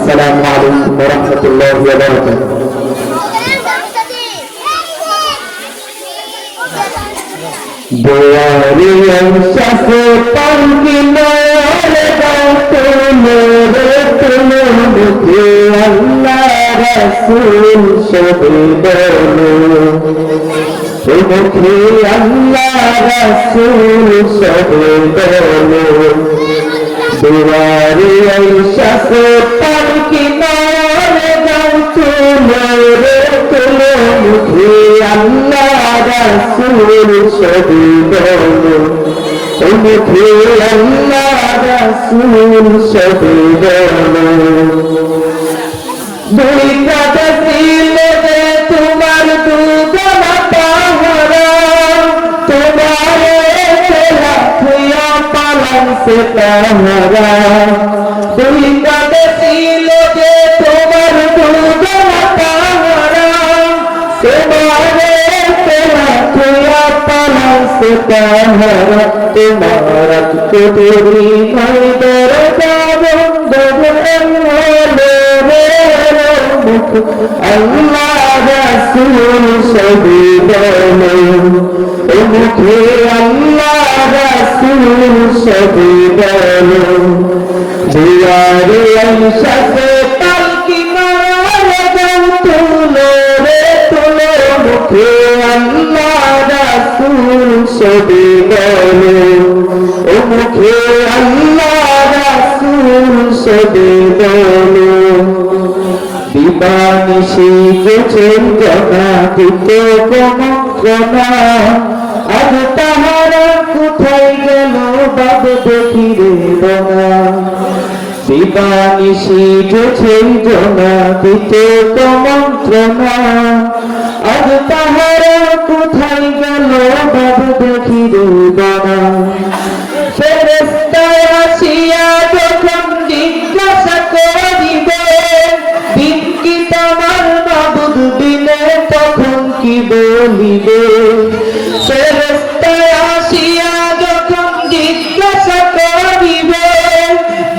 আসসালামু আলাইকুম ওয়া রাহমাতুল্লাহি ওয়া বারাকাতুহু। দুয়ারে আশাফে পালকি নরে গাতুলে তুলে মুখে আল্লাহ রাসূল সবে বলো, মুখে আল্লাহ রাসূল সবে বলো। দুয়ারে আশাফে পালকি নরে গাতুলে তুলে মুখে আল্লাহ রাসূল সবে বলো, মুখে আল্লাহ রাসূল সবে বলো। দুই কাঁধে ছিল যে তোমার দুজনা পাহারা, তোমার লাঠিয়া পালান সে তাহারা। দুই কাঁধে ছিল যে তোমার দুজনা পাহারা, তোমার লাঠিয়া পালান সে তাহারা। তোমার কুতুরি নয়দর বন্ধ আল্লাহ রাসূল সবে বলো, মুখে আল্লাহ রাসূল সবে বলো। দুয়ারে আশাফে পালকি নরে গাতুলে তুলে মুখে আল্লাহ রাসূল সবে বলো, মুখে আল্লাহ রাসূল সবে বলো। দিবানিশি গেছেন জনাদিতে গমনা, আজ তাহারা কোথায় গেল বাদ দেখি রে বনা। দিবানিশি গেছেন জনাদিতে গমন্ত্রণা, আজ তাহারা কোথায় গেল বাদ দেখি রে বনা। ফেরেশতা আসিয়া যখন জিজ্ঞাসা করিবে, দিন কি তোমার মাবুদ বিনে তখন কি বলিবে। ফেরেশতা আসিয়া যখন জিজ্ঞাসা করিবে,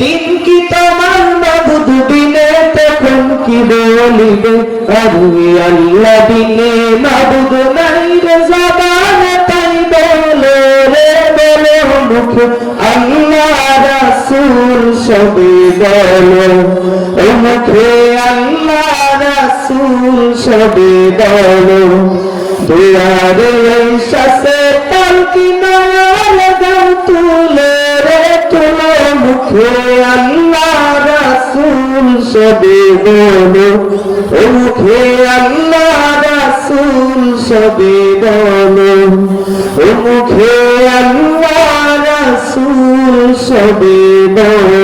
দিন কি তোমার মাবুদ বিনে তখন কি বলিবে। আরে আল্লাহ বিনে মাবুদ নাই রে জবানে তাই বলে রে বলে, মুখে আল্লাহ রাসূল সবে বলো, মুখে আল্লাহ রাসূল সবে বলো। দুয়ারে আশাফে পালকি নরে গাতুলে তুলে মুখে আল্লাহ রাসূল সবে বলো, মুখে আল্লাহ রাসূল সবে বলো, মুখে আল্লাহ রাসূল সবে বলো।